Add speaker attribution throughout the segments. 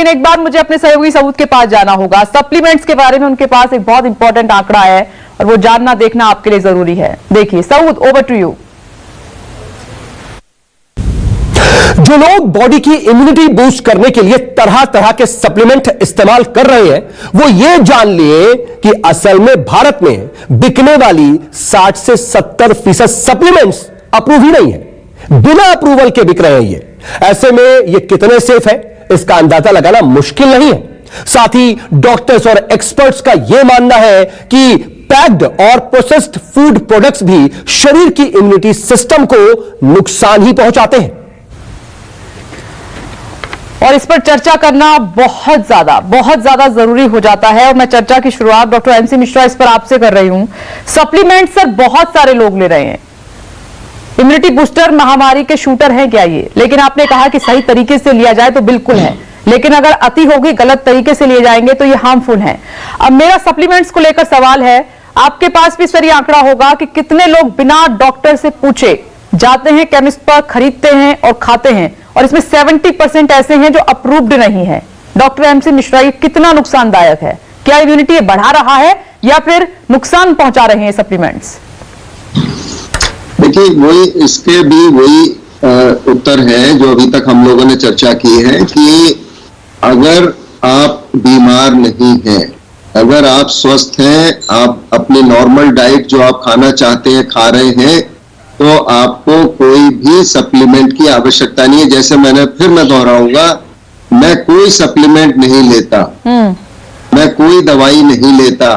Speaker 1: लेकिन एक बार मुझे अपने सहयोगी सबूत के पास जाना होगा। सप्लीमेंट्स के बारे में उनके पास एक बहुत इंपॉर्टेंट आंकड़ा है और वो जानना देखना आपके लिए जरूरी है। देखिए सबूत, ओवर टू यू।
Speaker 2: जो लोग बॉडी की इम्यूनिटी बूस्ट करने के लिए तरह तरह के सप्लीमेंट इस्तेमाल कर रहे हैं, वो ये जान लिए कि असल में भारत में बिकने वाली 60 से 70% सप्लीमेंट्स अप्रूव ही नहीं है, बिना अप्रूवल के बिक रहे हैं। ये ऐसे में ये कितने सेफ है, इसका अंदाजा लगाना मुश्किल नहीं है। साथ ही डॉक्टर्स और एक्सपर्ट्स का यह मानना है कि पैक्ड और प्रोसेस्ड फूड प्रोडक्ट्स भी शरीर की इम्यूनिटी सिस्टम को नुकसान ही पहुंचाते हैं।
Speaker 1: और इस पर चर्चा करना बहुत ज्यादा जरूरी हो जाता है। और मैं चर्चा की शुरुआत डॉक्टर एमसी मिश्रा इस पर आपसे कर रही हूं। सप्लीमेंट सर बहुत सारे लोग ले रहे हैं, इम्यूनिटी बूस्टर महामारी के शूटर हैं क्या ये? लेकिन आपने कहा कि सही तरीके से लिया जाए तो बिल्कुल है, लेकिन अगर अति होगी, गलत तरीके से लिए जाएंगे तो ये हार्मफुल है। अब मेरा सप्लीमेंट्स को लेकर सवाल है, आपके पास भी सर ये आंकड़ा होगा कि कितने लोग बिना डॉक्टर से पूछे जाते हैं केमिस्ट पर, खरीदते हैं और खाते हैं, और इसमें 70% ऐसे हैं जो अप्रूव्ड नहीं है। डॉक्टर एमसी मिश्रा, ये कितना नुकसानदायक है? क्या इम्यूनिटी बढ़ा रहा है या फिर नुकसान पहुंचा रहे हैं सप्लीमेंट्स?
Speaker 3: देखिए, वही इसके भी वही उत्तर है जो अभी तक हम लोगों ने चर्चा की है कि अगर आप बीमार नहीं हैं, अगर आप स्वस्थ हैं, आप अपनी नॉर्मल डाइट जो आप खाना चाहते हैं खा रहे हैं, तो आपको कोई भी सप्लीमेंट की आवश्यकता नहीं है। जैसे मैं दोहराऊंगा, मैं कोई सप्लीमेंट नहीं लेता, मैं कोई दवाई नहीं लेता।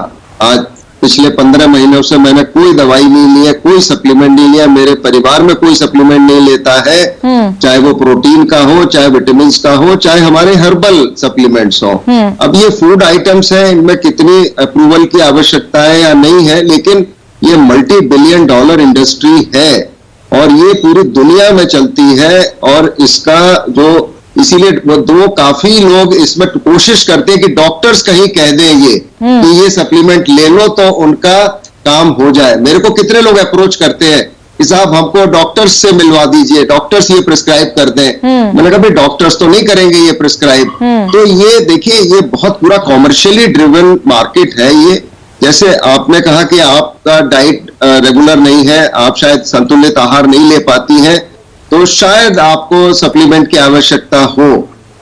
Speaker 3: आज पिछले 15 महीनों से मैंने कोई दवाई नहीं ली है, कोई सप्लीमेंट नहीं लिया। मेरे परिवार में कोई सप्लीमेंट नहीं लेता है, चाहे वो प्रोटीन का हो, चाहे विटामिन का हो, चाहे हमारे हर्बल सप्लीमेंट्स हो। अब ये फूड आइटम्स हैं, इनमें कितनी अप्रूवल की आवश्यकता है या नहीं है, लेकिन ये मल्टी बिलियन डॉलर इंडस्ट्री है और ये पूरी दुनिया में चलती है। और इसका जो इसीलिए वो काफी लोग इसमें कोशिश करते हैं कि डॉक्टर्स कहीं कह दें ये कि ये सप्लीमेंट ले लो तो उनका काम हो जाए। मेरे को कितने लोग अप्रोच करते हैं कि साहब हमको डॉक्टर्स से मिलवा दीजिए, डॉक्टर्स ये प्रिस्क्राइब कर दें। मैंने कहा भाई डॉक्टर्स तो नहीं करेंगे ये प्रिस्क्राइब। तो ये देखिए, ये बहुत पूरा कॉमर्शियली ड्रिवन मार्केट है ये। जैसे आपने कहा कि आपका डाइट रेगुलर नहीं है, आप शायद संतुलित आहार नहीं ले पाती हैं, तो शायद आपको सप्लीमेंट की आवश्यकता हो।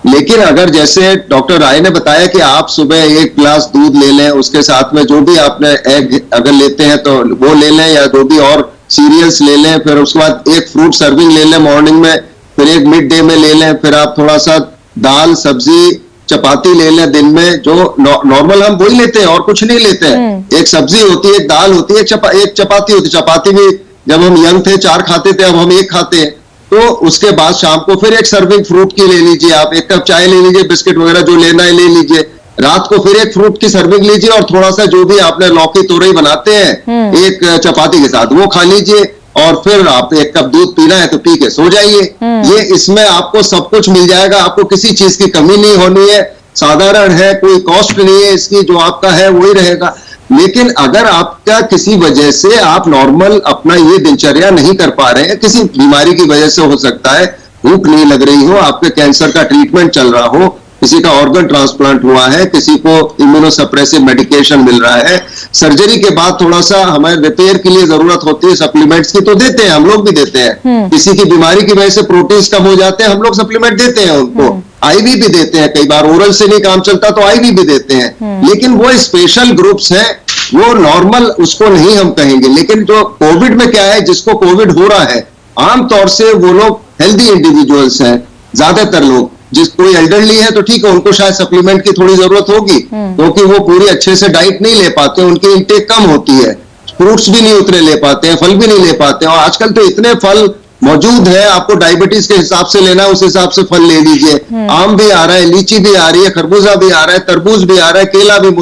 Speaker 3: लेकिन अगर जैसे डॉक्टर राय ने बताया कि आप सुबह 1 गिलास दूध ले लें, उसके साथ में जो भी आपने एग अगर लेते हैं तो वो ले लें, या जो भी और सीरियल्स ले लें, फिर उसके बाद एक फ्रूट सर्विंग ले लें मॉर्निंग में, फिर एक मिड डे में ले लें, फिर आप थोड़ा सा दाल, सब्जी, चपाती ले लें दिन में। जो नॉर्मल हम वही लेते हैं और कुछ नहीं लेते हैं। एक सब्जी होती है, एक दाल होती है, एक चपाती होती है। चपाती भी जब हम यंग थे 4 खाते थे, अब हम 1 खाते हैं। तो उसके बाद शाम को फिर एक सर्विंग फ्रूट की ले लीजिए, आप 1 कप चाय ले लीजिए, बिस्किट वगैरह जो लेना है ले लीजिए। रात को फिर एक फ्रूट की सर्विंग लीजिए और थोड़ा सा जो भी आपने लौकी तोरई बनाते हैं एक चपाती के साथ वो खा लीजिए, और फिर आप 1 कप दूध पीना है तो पी के सो जाइए। ये इसमें आपको सब कुछ मिल जाएगा, आपको किसी चीज की कमी नहीं होनी है, साधारण है, कोई कॉस्ट नहीं है इसकी, जो आपका है वही रहेगा। लेकिन अगर आपका किसी वजह से आप नॉर्मल अपना ये दिनचर्या नहीं कर पा रहे हैं, किसी बीमारी की वजह से हो सकता है, भूख नहीं लग रही हो, आपके कैंसर का ट्रीटमेंट चल रहा हो, किसी का ऑर्गन ट्रांसप्लांट हुआ है, किसी को इम्यूनोसप्रेसिव मेडिकेशन मिल रहा है, सर्जरी के बाद थोड़ा सा हमें रिपेयर के लिए जरूरत होती है सप्लीमेंट्स की, तो देते हैं, हम लोग भी देते हैं। किसी की बीमारी की वजह से प्रोटीन्स कम हो जाते हैं, हम लोग सप्लीमेंट देते हैं उनको। आईवी भी देते हैं, कई बार ओरल से नहीं काम चलता तो आईवी भी देते हैं। लेकिन वो स्पेशल ग्रुप्स हैं, वो नॉर्मल उसको नहीं हम कहेंगे। लेकिन जो कोविड में क्या है, जिसको कोविड हो रहा है, आमतौर से वो लोग हेल्दी इंडिविजुअल्स हैं, ज्यादातर लोग। जिस कोई एल्डरली है तो ठीक है, उनको शायद सप्लीमेंट की थोड़ी जरूरत होगी, क्योंकि वो पूरी अच्छे से डाइट नहीं ले पाते, उनकी इंटेक कम होती है, फ्रूट्स भी नहीं उतने ले पाते हैं, फल भी नहीं ले पाते हैं। और आजकल तो इतने फल मौजूद है, आपको डायबिटीज के हिसाब से लेना है उस हिसाब से फल ले लीजिए। आम भी आ रहा है, लीची भी आ रही है, खरबूजा भी आ रहा है, तरबूज भी आ रहा है, केला भी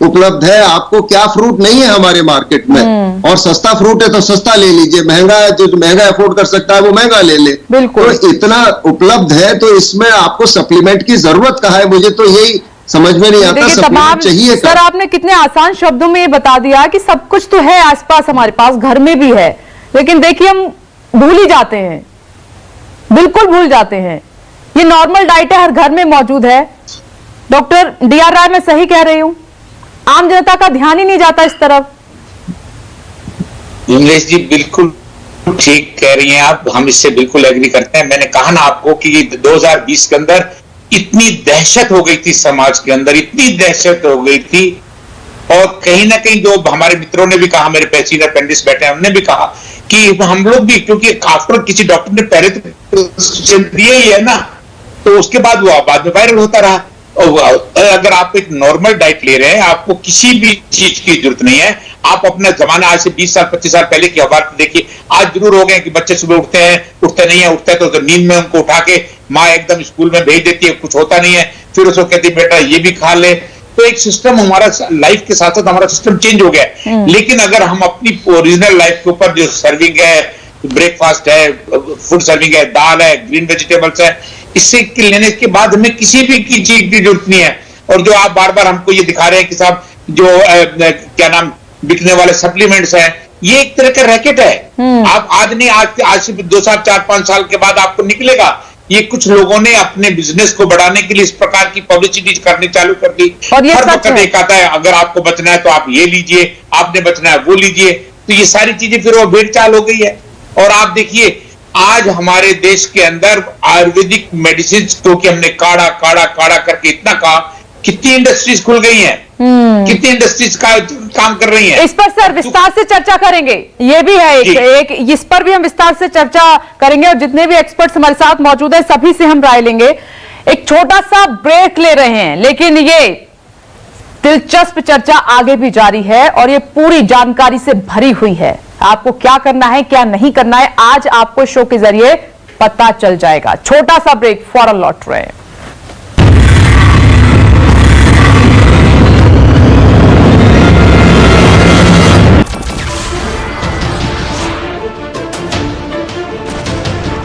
Speaker 3: उपलब्ध है। आपको क्या फ्रूट नहीं है हमारे मार्केट में, और सस्ता फ्रूट है तो सस्ता ले लीजिए, महंगा है जो महंगा अफोर्ड कर सकता है वो महंगा ले ले। तो इतना उपलब्ध है, तो इसमें आपको सप्लीमेंट की जरूरत कहाँ है? मुझे तो यही समझ में नहीं आता, सप्लीमेंट चाहिए
Speaker 1: सर। आपने कितने आसान शब्दों में ये बता दिया कि सब कुछ तो है आसपास, हमारे पास घर में भी है, लेकिन देखिए हम भूल ही जाते हैं, बिल्कुल भूल जाते हैं। ये नॉर्मल डाइट है, हर घर में मौजूद है, डॉक्टर डीआर राय, मैं सही कह रही हूं? आम जनता का ध्यान ही नहीं जाता इस तरफ।
Speaker 4: उमेश जी बिल्कुल ठीक कह रही हैं आप, हम इससे बिल्कुल एग्री करते हैं। मैंने कहा ना आपको कि 2020 के अंदर इतनी दहशत हो गई थी समाज के अंदर, इतनी दहशत हो गई थी, और कहीं ना कहीं जो हमारे मित्रों ने भी कहा, मेरे पेशीन अपेंडिक्स बैठे हैं, उन्होंने भी कहा कि हम लोग भी, क्योंकि आफ्टर किसी डॉक्टर ने पहले तो दिए ही है ना, तो उसके बाद वो बाद में वायरल होता रहा। और अगर आप एक नॉर्मल डाइट ले रहे हैं, आपको किसी भी चीज की जरूरत नहीं है। आप अपना जमाना आज से 20 साल 25 साल पहले की बात देखिए। आज जरूर हो गए कि बच्चे सुबह उठते हैं, उठते नहीं है, उठते हैं तो नींद में उनको उठा के माँ एकदम स्कूल में भेज देती है, कुछ होता नहीं है, फिर उसको कहती है बेटा ये भी खा ले। तो एक सिस्टम हमारा लाइफ के साथ साथ हमारा सिस्टम चेंज हो गया। लेकिन अगर हम अपनी ओरिजिनल लाइफ के ऊपर जो सर्विंग है, ब्रेकफास्ट है, फूड सर्विंग है, दाल है, ग्रीन वेजिटेबल्स है, इससे लेने के बाद हमें किसी भी की चीज की जरूरत नहीं है। और जो आप बार बार हमको ये दिखा रहे हैं कि साहब जो क्या नाम बिकने वाले सप्लीमेंट्स हैं, ये एक तरह का रैकेट है। आप आज नहीं, आज से 2 साल 4-5 साल के बाद आपको निकलेगा। ये कुछ लोगों ने अपने बिजनेस को बढ़ाने के लिए इस प्रकार की पब्लिसिटी करनी चालू कर दी।
Speaker 1: और ये
Speaker 4: हर
Speaker 1: सच
Speaker 4: वक्त
Speaker 1: है।
Speaker 4: एक आता है, अगर आपको बचना है तो आप ये लीजिए, आपने बचना है वो लीजिए। तो ये सारी चीजें फिर वो भेड़ चाल हो गई है। और आप देखिए आज हमारे देश के अंदर आयुर्वेदिक मेडिसिन, क्योंकि हमने काढ़ा काढ़ा काढ़ा करके इतना कहा, कितनी इंडस्ट्रीज खुल गई हैं, कितनी इंडस्ट्रीज का काम कर रही हैं।
Speaker 1: इस पर सर विस्तार से चर्चा करेंगे, ये भी है एक इस पर भी हम विस्तार से चर्चा करेंगे, और जितने भी एक्सपर्ट्स हमारे साथ मौजूद है सभी से हम राय लेंगे। एक छोटा सा ब्रेक ले रहे हैं, लेकिन ये दिलचस्प चर्चा आगे भी जारी है और ये पूरी जानकारी से भरी हुई है। आपको क्या करना है, क्या नहीं करना है, आज आपको शो के जरिए पता चल जाएगा। छोटा सा ब्रेक, फौरन लौट रहे हैं।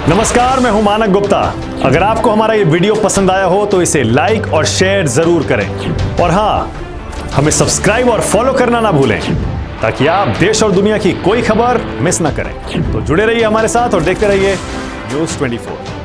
Speaker 5: नमस्कार, मैं हूं मानक गुप्ता। अगर आपको हमारा ये वीडियो पसंद आया हो तो इसे लाइक और शेयर जरूर करें, और हां, हमें सब्सक्राइब और फॉलो करना ना भूलें ताकि आप देश और दुनिया की कोई खबर मिस ना करें। तो जुड़े रहिए हमारे साथ और देखते रहिए न्यूज़ 24।